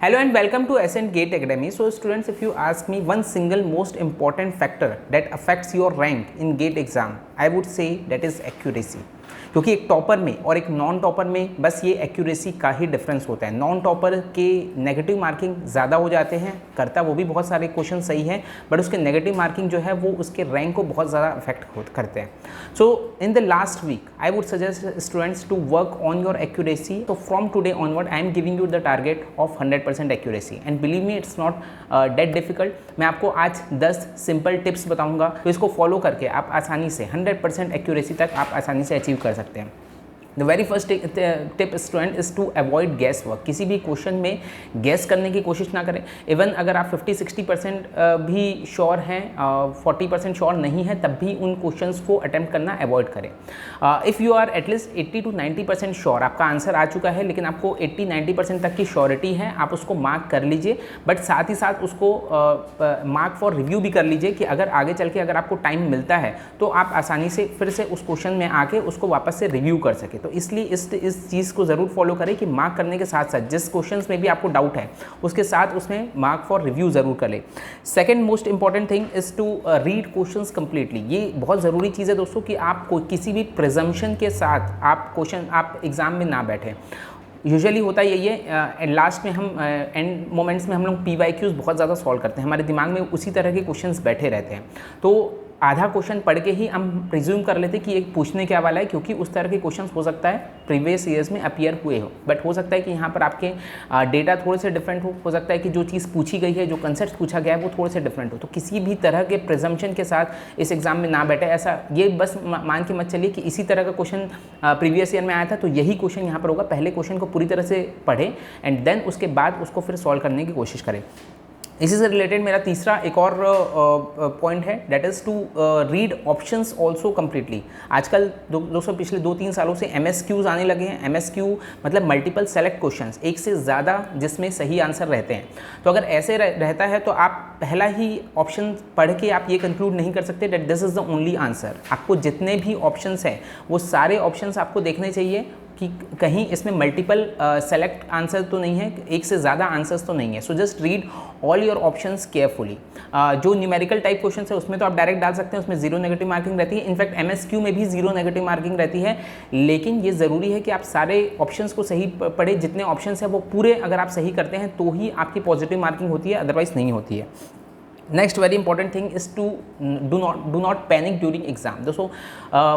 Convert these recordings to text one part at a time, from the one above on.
Hello and welcome to Ascent Gate Academy. So students, if you ask me one single most important factor that affects your rank in GATE exam, I would say that is accuracy. क्योंकि एक topper में और एक non topper में बस ये accuracy का ही difference होता है। नॉन टॉपर के नेगेटिव मार्किंग ज़्यादा हो जाते हैं, करता वो भी बहुत सारे क्वेश्चन सही हैं, बट उसके नेगेटिव मार्किंग जो है वो उसके रैंक को बहुत ज़्यादा अफेक्ट करते हैं। So in the last week I would suggest students to work on your accuracy. तो from today onward I am giving you the target of 100% accuracy and believe me it's not that difficult. मैं आपको आज 10 simple tips बताऊंगा, तो इसको follow करके आप आसानी से 100% एक्यूरेसी तक आप आसानी से अचीव कर सकते हैं। The very first tip student is to avoid guess work. किसी भी क्वेश्चन में गैस करने की कोशिश ना करें। इवन अगर आप 50-60% भी श्योर हैं, 40% श्योर नहीं है, तब भी उन क्वेश्चंस को अटैम्प्ट करना अवॉइड करें। If you are at least 80 to 90% sure, आपका आंसर आ चुका है लेकिन आपको 80-90% तक की श्योरिटी है, आप उसको मार्क कर लीजिए, बट साथ ही साथ उसको मार्क फॉर रिव्यू भी कर लीजिए कि अगर आगे चल के अगर आपको टाइम मिलता है तो आप आसानी से फिर से उस क्वेश्चन में आके उसको वापस से रिव्यू कर सकें। तो इसलिए इस चीज़ को ज़रूर फॉलो करें कि मार्क करने के साथ साथ जिस क्वेश्चंस में भी आपको डाउट है उसके साथ उसमें मार्क फॉर रिव्यू ज़रूर करें। Second most important thing is to read questions completely. ये बहुत ज़रूरी चीज़ है दोस्तों कि आप किसी भी प्रिजम्पशन के साथ आप एग्ज़ाम में ना बैठें। यूजुअली होता यही है, लास्ट में हम एंड मोमेंट्स में हम लोग PYQs बहुत ज़्यादा सॉल्व करते हैं, हमारे दिमाग में उसी तरह के क्वेश्चंस बैठे रहते हैं, तो आधा क्वेश्चन पढ़ के ही हम प्रिज्यूम कर लेते कि एक पूछने क्या वाला है, क्योंकि उस तरह के क्वेश्चंस हो सकता है प्रीवियस ईयर्स में अपीयर हुए हो, बट हो सकता है कि यहाँ पर आपके डेटा थोड़े से डिफरेंट हो सकता है कि जो चीज़ पूछी गई है, जो कंसेप्ट पूछा गया है वो थोड़े से डिफरेंट हो। तो किसी भी तरह के प्रिजम्पशन के साथ इस एग्जाम में ना बैठे। ऐसा ये बस मान के मत चलिए कि इसी तरह का क्वेश्चन प्रीवियस ईयर में आया था तो यही क्वेश्चन यहाँ पर होगा। पहले क्वेश्चन को पूरी तरह से पढ़ें एंड देन उसके बाद उसको फिर सॉल्व करने की कोशिश करें। इसी से रिलेटेड मेरा तीसरा एक और पॉइंट है, that is to read options also completely. आजकल दोस्तों पिछले 2-3 सालों से MSQs आने लगे हैं। MSQ मतलब मल्टीपल सेलेक्ट क्वेश्चंस, एक से ज़्यादा जिसमें सही आंसर रहते हैं। तो अगर ऐसे रहता है तो आप पहला ही ऑप्शन पढ़ के आप ये कंक्लूड नहीं कर सकते that this is the only answer. आपको जितने भी ऑप्शंस हैं वो सारे ऑप्शंस आपको देखने चाहिए कि कहीं इसमें मल्टीपल सेलेक्ट आंसर तो नहीं है, एक से ज़्यादा आंसर्स तो नहीं है। So just read all your options carefully. जो न्यूमेरिकल टाइप क्वेश्चन है उसमें तो आप डायरेक्ट डाल सकते हैं, उसमें 0 नेगेटिव मार्किंग रहती है। इनफैक्ट MSQ में भी 0 नेगेटिव मार्किंग रहती है, लेकिन ये ज़रूरी है कि आप सारे ऑप्शंस को सही पढ़े। जितने ऑप्शंस हैं वो पूरे अगर आप सही करते हैं तो ही आपकी पॉजिटिव मार्किंग होती है, अदरवाइज नहीं होती है। Next very important thing is to do not panic during exam. दोस्तों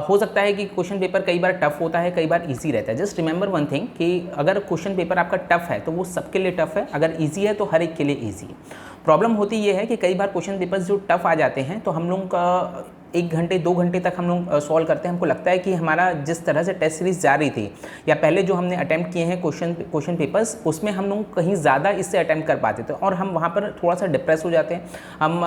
हो सकता है कि क्वेश्चन पेपर कई बार टफ होता है, कई बार इजी रहता है। जस्ट रिमेंबर वन थिंग कि अगर क्वेश्चन पेपर आपका टफ है तो वो सबके लिए टफ है, अगर इजी है तो हर एक के लिए इजी है। प्रॉब्लम होती ये है कि कई बार क्वेश्चन पेपर्स जो टफ आ जाते हैं तो हम लोग का 1 घंटे 2 घंटे तक हम लोग सॉल्व करते हैं। हमको लगता है कि हमारा जिस तरह से टेस्ट सीरीज जा रही थी या पहले जो हमने अटैम्प्ट किए हैं क्वेश्चन पेपर्स, उसमें हम लोग कहीं ज़्यादा इससे अटैम्प्ट कर पाते थे और हम वहाँ पर थोड़ा सा डिप्रेस हो जाते हैं, हम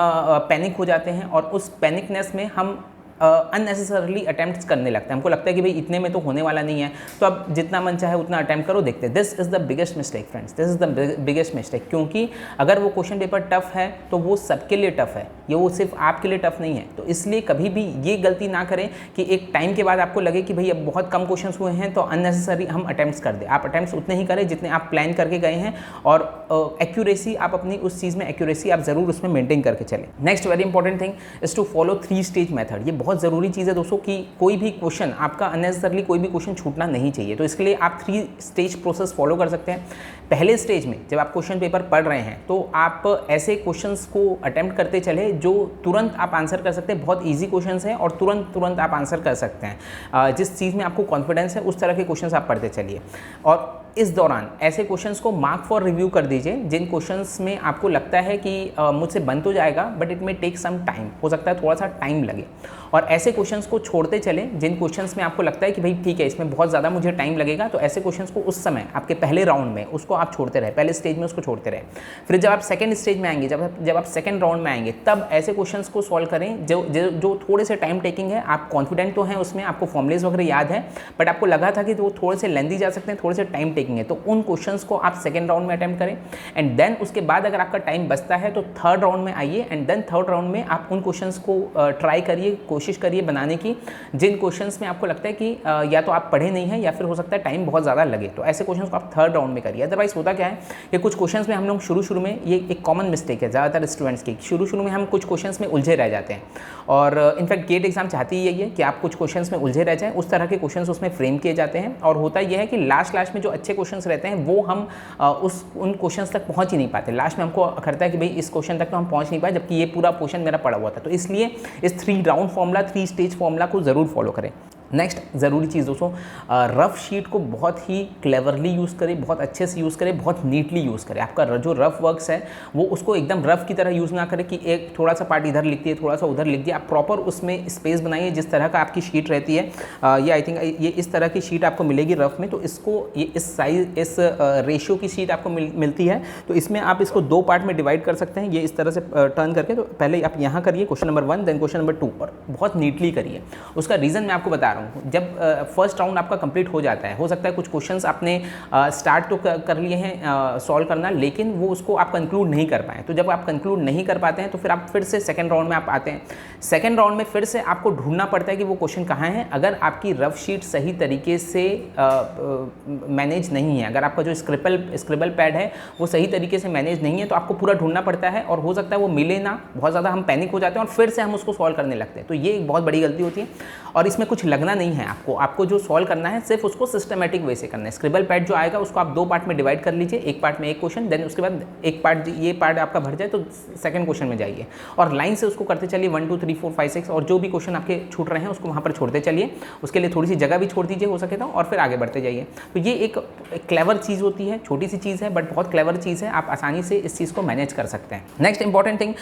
पैनिक हो जाते हैं और उस पैनिकनेस में हम अननेसेसरली अटैम्प्ट्स करने लगते हैं। हमको लगता है कि भाई इतने में तो होने वाला नहीं है, तो अब जितना मन चाहे उतना अटैम्प्ट करो, देखते हैं। This is the biggest mistake friends, this is the biggest mistake. क्योंकि अगर वो क्वेश्चन पेपर टफ है तो वो सबके लिए टफ है, ये वो सिर्फ आपके लिए टफ नहीं है। तो इसलिए कभी भी ये गलती ना करें कि एक टाइम के बाद आपको लगे कि भाई अब बहुत कम क्वेश्चन हुए हैं तो अननेसेसरी हम अटैम्प्ट्स कर दें। आप अटैम्प्ट्स उतने ही करें जितने आप प्लान करके गए हैं और एक्यूरेसी आप अपनी उस चीज़ में एक्यूरेसी आप ज़रूर उसमें मेंटेन करके चलें। Next very important thing is to follow 3 stage method. ये बहुत ज़रूरी चीज़ है दोस्तों कि कोई भी क्वेश्चन आपका अननेसेसरली कोई भी क्वेश्चन छूटना नहीं चाहिए। तो इसके लिए आप 3 स्टेज प्रोसेस फॉलो कर सकते हैं। पहले स्टेज में जब आप क्वेश्चन पेपर पढ़ रहे हैं तो आप ऐसे क्वेश्चंस को अटेम्प्ट करते चले जो तुरंत आप आंसर कर सकते हैं। बहुत ईजी क्वेश्चंस हैं और तुरंत आप आंसर कर सकते हैं। जिस चीज़ में आपको कॉन्फिडेंस है उस तरह के क्वेश्चंस आप पढ़ते चलिए और इस दौरान ऐसे क्वेश्चंस को मार्क फॉर रिव्यू कर दीजिए जिन क्वेश्चंस में आपको लगता है कि मुझसे बन तो जाएगा but it may take some time, हो सकता है थोड़ा सा टाइम लगे। और ऐसे क्वेश्चंस को छोड़ते चले जिन क्वेश्चंस में आपको लगता है कि भाई ठीक है इसमें बहुत ज़्यादा मुझे टाइम लगेगा, तो ऐसे क्वेश्चंस को उस समय आपके पहले राउंड में उसको आप छोड़ते रहे, पहले स्टेज में उसको छोड़ते रहे। फिर जब आप सेकंड स्टेज में आएंगे, जब आप सेकंड राउंड में आएंगे, तब ऐसे क्वेश्चंस को सॉल्व करें जो थोड़े से टाइम टेकिंग है। आप कॉन्फिडेंट तो हैं उसमें, आपको फॉर्मुलेज वगैरह याद है, बट आपको लगा था कि वो थोड़े से लेंदी जा सकते हैं, थोड़े से टाइम टेकिंग टेकिंग है, तो उन क्वेश्चंस को आप सेकेंड राउंड में अटेम्प्ट करें एंड देन उसके बाद अगर आपका टाइम बचता है तो थर्ड राउंड में आइए एंड देन थर्ड राउंड में आप उन क्वेश्चंस को ट्राई करिए, कोशिश करिए बनाने की जिन क्वेश्चंस में आपको लगता है कि या तो आप पढ़े नहीं हैं या फिर हो सकता है टाइम बहुत ज़्यादा लगे, तो ऐसे क्वेश्चंस को आप थर्ड राउंड में करिए। अदरवाइज होता क्या है कि कुछ क्वेश्चंस में हम लोग शुरू में, ये एक कॉमन मिस्टेक है ज़्यादातर स्टूडेंट्स की, शुरू में हम कुछ क्वेश्चंस में उलझे रह जाते हैं और इनफैक्ट गेट एग्जाम चाहती ही यही है कि आप कुछ क्वेश्चंस में उलझे रह जाएं, उस तरह के क्वेश्चंस उसमें फ्रेम किए जाते हैं और होता यह है कि लास्ट में जो अच्छे क्वेश्चंस रहते हैं वो हम उन क्वेश्चंस तक पहुंच ही नहीं पाते। लास्ट में हमको अखरता है कि भाई इस क्वेश्चन तक तो हम पहुंच नहीं पाए, जबकि ये पूरा पोर्शन मेरा पड़ा हुआ था। तो इसलिए इस 3 राउंड फॉर्मूला, 3 स्टेज फॉर्मूला को ज़रूर फॉलो करें। नेक्स्ट ज़रूरी चीज़ दोस्तों, रफ़ शीट को बहुत ही क्लेवरली यूज़ करें, बहुत अच्छे से यूज़ करें, बहुत नीटली यूज़ करें। आपका जो रफ़ वर्क्स है वो उसको एकदम रफ़ की तरह यूज़ ना करें कि एक थोड़ा सा पार्ट इधर लिख दिए, थोड़ा सा उधर लिख दिया। आप प्रॉपर उसमें स्पेस बनाइए। जिस तरह का आपकी शीट रहती है, ये आई थिंक ये इस तरह की शीट आपको मिलेगी रफ़ में, तो इसको ये इस साइज, इस रेशियो की शीट आपको मिलती है। तो इसमें आप इसको 2 पार्ट में डिवाइड कर सकते हैं, ये इस तरह से टर्न करके। तो पहले आप यहाँ करिए question number 1, then question number 2, और बहुत नीटली करिए। उसका रीज़न मैं आपको बता रहा हूँ। जब फर्स्ट राउंड आपका कंप्लीट हो जाता है, हो सकता है कुछ क्वेश्चंस आपने स्टार्ट तो कर लिए हैं सॉल्व करना, लेकिन वो उसको आप कंक्लूड नहीं कर पाए। तो जब आप कंक्लूड नहीं कर पाते हैं तो फिर आप फिर से सेकंड राउंड में आप आते हैं। सेकंड राउंड में फिर से आपको ढूंढना पड़ता है कि वो क्वेश्चन कहाँ है। अगर आपकी रफ शीट सही तरीके से मैनेज नहीं है, अगर आपका जो स्क्रिबल पैड है वो सही तरीके से मैनेज नहीं है, तो आपको पूरा ढूंढना पड़ता है और हो सकता है वो मिले ना, बहुत ज़्यादा हम पैनिक हो जाते हैं और फिर से हम उसको सॉल्व करने लगते हैं। तो ये एक बहुत बड़ी गलती होती है और इसमें कुछ लगना नहीं है आपको जो सॉल्व करना है सिर्फ उसको सिस्टमेटिक वे से करना है। स्क्रिबल पैड जो आएगा उसको आप 2 पार्ट में डिवाइड कर लीजिए, एक पार्ट में एक क्वेश्चन, देन उसके बाद एक पार्ट, ये पार्ट आपका भर जाए तो सेकंड क्वेश्चन में जाइए और लाइन से उसको करते चलिए 1 2 3 4 5 6, और जो भी क्वेश्चन आपके छूट रहे हैं उसको वहाँ पर छोड़ते चलिए। उसके लिए थोड़ी सी जगह भी छोड़ दीजिए हो सके तो, और फिर आगे बढ़ते जाइए। तो ये एक क्लेवर चीज़ होती है, छोटी सी चीज़ है बट बहुत क्लेवर चीज़ है, आप आसानी से इस चीज़ को मैनेज कर सकते हैं। Next important thing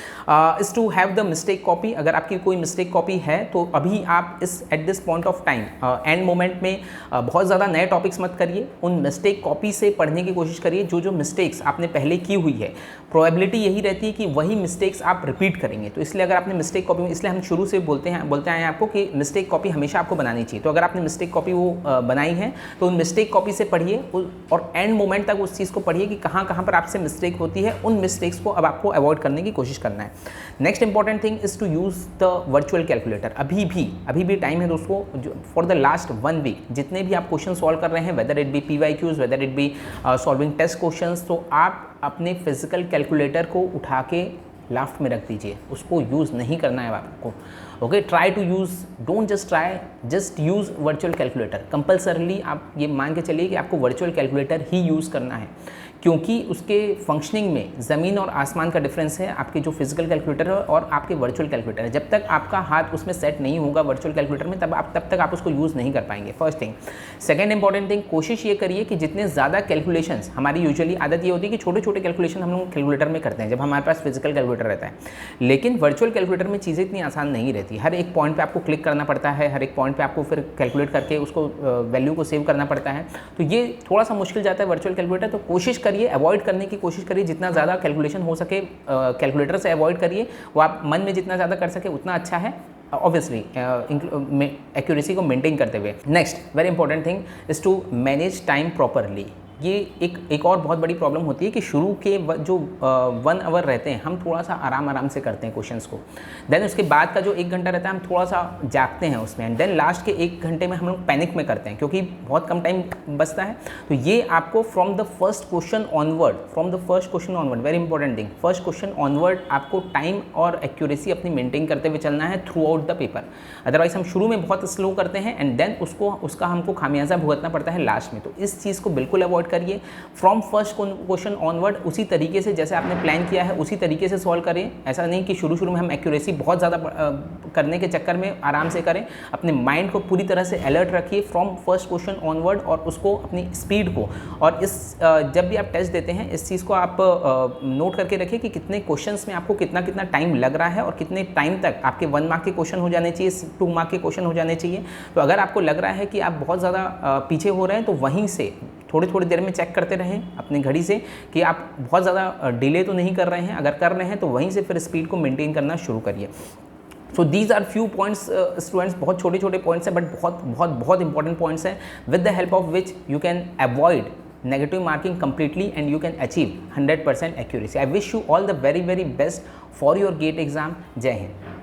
is to have the mistake copy. अगर आपकी कोई मिस्टेक कॉपी है तो अभी आप at this point of time and moment में बहुत ज़्यादा नए टॉपिक्स मत करिए, उन मिस्टेक कॉपी से पढ़ने की कोशिश करिए। जो मिस्टेक्स आपने पहले की हुई है, प्रोबेबिलिटी यही रहती है कि वही मिस्टेक्स आप रिपीट करेंगे। तो इसलिए अगर आपने मिस्टेक कॉपी, इसलिए हम शुरू से बोलते आए हैं आपको कि मिस्टेक कॉपी हमेशा आपको बनानी चाहिए। तो अगर आपने मिस्टेक कॉपी वो बनाई है तो उन मिस्टेक कॉपी से पढ़िए और एंड मोमेंट तक उस चीज़ को पढ़िए कि कहाँ पर आपसे मिस्टेक होती है। उन मिस्टेक्स को अब आपको अवॉइड करने की कोशिश करना है। Next important thing is to use the virtual calculator. अभी भी टाइम है दोस्तों, फॉर द लास्ट 1 वीक जितने भी आप क्वेश्चन सॉल्व कर रहे हैं, whether it be PYQs, whether it be solving test questions, तो आप अपने फिजिकल कैलकुलेटर को उठा के लाफ्ट में रख दीजिए, उसको यूज़ नहीं करना है आपको। Okay, try to use, don't just try, just use virtual calculator. Compulsorily आप ये मान के चलिए कि आपको वर्चुअल कैलकुलेटर ही यूज़ करना है, क्योंकि उसके फंक्शनिंग में ज़मीन और आसमान का डिफरेंस है आपके जो फिजिकल कैलकुलेटर है और आपके वर्चुअल कैलकुलेटर है। जब तक आपका हाथ उसमें सेट नहीं होगा वर्चुअल कैलकुलेटर में, तब तक आप उसको यूज़ नहीं कर पाएंगे। First thing. Second important thing, कोशिश ये करिए कि जितने ज़्यादा कैलकुलेशंस, हमारी यूजुअली आदत ये होती है कि छोटे छोटे कैलकुलेशन हम लोग कैलकुलेटर में करते हैं जब हमारे पास फिजिकल कैलकुलेटर रहता है, लेकिन वर्चुअल कैलकुलेटर में चीज़ें इतनी आसान नहीं रहती। हर एक पॉइंट पर आपको क्लिक करना पड़ता है, हर एक पॉइंट पर आपको फिर कैलकुलेट करके उसको वैल्यू को सेव करना पड़ता है। तो ये थोड़ा सा मुश्किल जाता है वर्चुअल कैलकुलेटर। तो कोशिश करिए, अवॉइड करने की कोशिश करिए, जितना ज़्यादा कैलकुलेशन हो सके कैलकुलेटर से अवॉइड करिए। वो आप मन में जितना ज़्यादा कर सके उतना अच्छा है, ऑब्वियसली एक्यूरेसी को मेंटेन करते हुए। Next very important thing is to manage time properly. ये एक और बहुत बड़ी प्रॉब्लम होती है कि शुरू के जो 1 आवर रहते हैं हम थोड़ा सा आराम से करते हैं क्वेश्चंस को, देन उसके बाद का जो 1 घंटा रहता है हम थोड़ा सा जागते हैं उसमें, एंड देन लास्ट के 1 घंटे में हम लोग पैनिक में करते हैं क्योंकि बहुत कम टाइम बचता है। तो ये आपको from the first question onward, very important thing, first question onward आपको टाइम और एक्यूरेसी अपनी मेंटेन करते हुए चलना है through out the paper. Otherwise हम शुरू में बहुत स्लो करते हैं एंड देन उसका हमको खामियाजा भुगतना पड़ता है लास्ट में। तो इस चीज़ को बिल्कुल अवॉइड करिए। फ्रॉम फर्स्ट क्वेश्चन ऑनवर्ड उसी तरीके से जैसे आपने प्लान किया है उसी तरीके से सॉल्व करें। ऐसा नहीं कि शुरू में हम एक्यूरेसी बहुत ज़्यादा करने के चक्कर में आराम से करें। अपने माइंड को पूरी तरह से अलर्ट रखिए फ्रॉम फर्स्ट क्वेश्चन ऑनवर्ड, और उसको अपनी स्पीड को, और जब भी आप टेस्ट देते हैं इस चीज़ को आप नोट करके रखिए कि कितने क्वेश्चंस में आपको कितना टाइम लग रहा है और कितने टाइम तक आपके 1 मार्क के क्वेश्चन हो जाने चाहिए, 2 मार्क के क्वेश्चन हो जाने चाहिए। तो अगर आपको लग रहा है कि आप बहुत ज़्यादा पीछे हो रहे हैं तो वहीं से थोड़ी देर में चेक करते रहें अपनी घड़ी से कि आप बहुत ज़्यादा डिले तो नहीं कर रहे हैं। अगर कर रहे हैं तो वहीं से फिर स्पीड को मेंटेन करना शुरू करिए। So these are few points students, बहुत छोटे पॉइंट्स हैं बट बहुत इंपॉर्टेंट पॉइंट्स हैं, with the help of which you can avoid negative marking completely and you can achieve 100% accuracy. I wish you all the very best for your GATE exam. Jai Hind.